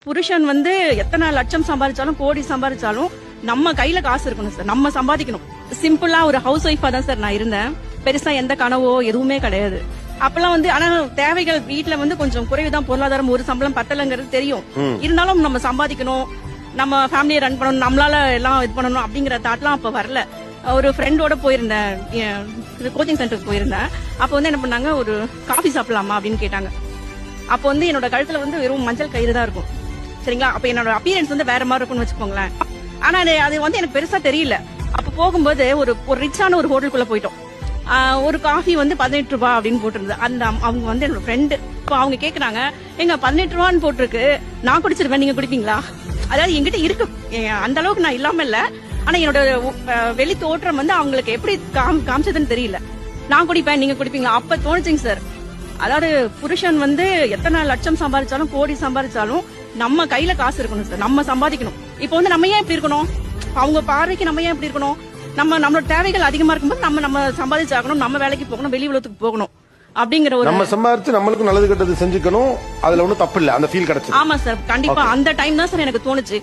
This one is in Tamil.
புருஷன் வந்து எத்தனை லட்சம் சம்பாதிச்சாலும் கோடி சம்பாதிச்சாலும் நம்ம கையில காசு இருக்கணும் சார். நம்ம சம்பாதிக்கணும். சிம்பிளா ஒரு ஹவுஸ் ஒய்ஃபா தான் சார் நான் இருந்தேன். பெருசா எந்த கனவோ எதுவுமே கிடையாது. அப்பெல்லாம் வந்து ஆனா தேவைகள் வீட்டுல வந்து கொஞ்சம் குறைவுதான், பொருளாதாரம் ஒரு சம்பளம் பத்தலைங்கிறது தெரியும். இருந்தாலும் நம்ம சம்பாதிக்கணும், நம்ம ஃபேமிலியை ரன் பண்ணணும், நம்மளால எல்லாம் இது பண்ணணும் அப்படிங்கிற தாட்லாம் அப்ப வரல. ஒரு ஃப்ரெண்டோட போயிருந்தேன், கோச்சிங் சென்டருக்கு போயிருந்தேன். அப்ப வந்து என்ன பண்ணாங்க, ஒரு காஃபி சாப்பிடலாமா அப்படின்னு கேட்டாங்க. அப்ப வந்து என்னோட கழுத்துல வந்து வெறும் மஞ்சள் கயிறு தான் இருக்கும், சரிங்களா? அப்ப என்னோட அப்பியரன்ஸ் வந்து வேற மாதிரி இருக்கும்னு வச்சுக்கோங்களேன். ஆனா அது வந்து எனக்கு பெருசா தெரியல. அப்ப போகும்போது ஒரு ரிச்சான ஒரு ஹோட்டலுக்குள்ள போயிட்டோம். ஒரு காஃபி வந்து 18 ரூபாய் அப்படின்னு போட்டிருந்தது. அந்த அவங்க வந்து என்னோட ஃப்ரெண்டு. இப்போ அவங்க கேக்குறாங்க, எங்க 18 ரூபான்னு போட்டிருக்கு, நான் குடிச்சிருவேன், நீங்க குடிப்பீங்களா? அதாவது என்கிட்ட இருக்கு, அந்த அளவுக்கு நான் இல்லாம இல்ல. ஆனா என்னோட வெளி தோற்றம் வந்து அவங்களுக்கு எப்படி காமிச்சதுன்னு தெரியல. நான் குடிப்பேன், நீங்க குடிப்பீங்களா? அப்ப தோணுச்சுங்க சார். அதாவது புருஷன் வந்து எத்தனை லட்சம் சம்பாதிச்சாலும் கோடி சம்பாதிச்சாலும் நம்ம கையில காசு இருக்கணும் சார். நம்ம சம்பாதிக்கணும். இப்போ வந்து நம்ம ஏன் இப்படி இருக்கணும், அவங்க பார்வைக்கு நம்ம ஏன் இப்படி இருக்கணும்? நம்மளோட தேவைகள் அதிகமா இருக்கும்போது நம்ம சம்பாதிச்சாகணும், நம்ம வேலைக்கு போகணும், வெளி உலகத்துக்கு போகணும் அப்படிங்கிற ஒரு நம்ம சம்பாதிச்சு நம்மளுக்கு நல்லது கெட்டது செஞ்சுக்கணும். அதுல ஒன்றும் தப்பு இல்ல, அந்த ஃபீல் கிடைச்சு. ஆமா சார், கண்டிப்பா அந்த டைம் தான் சார் எனக்கு தோணுச்சு.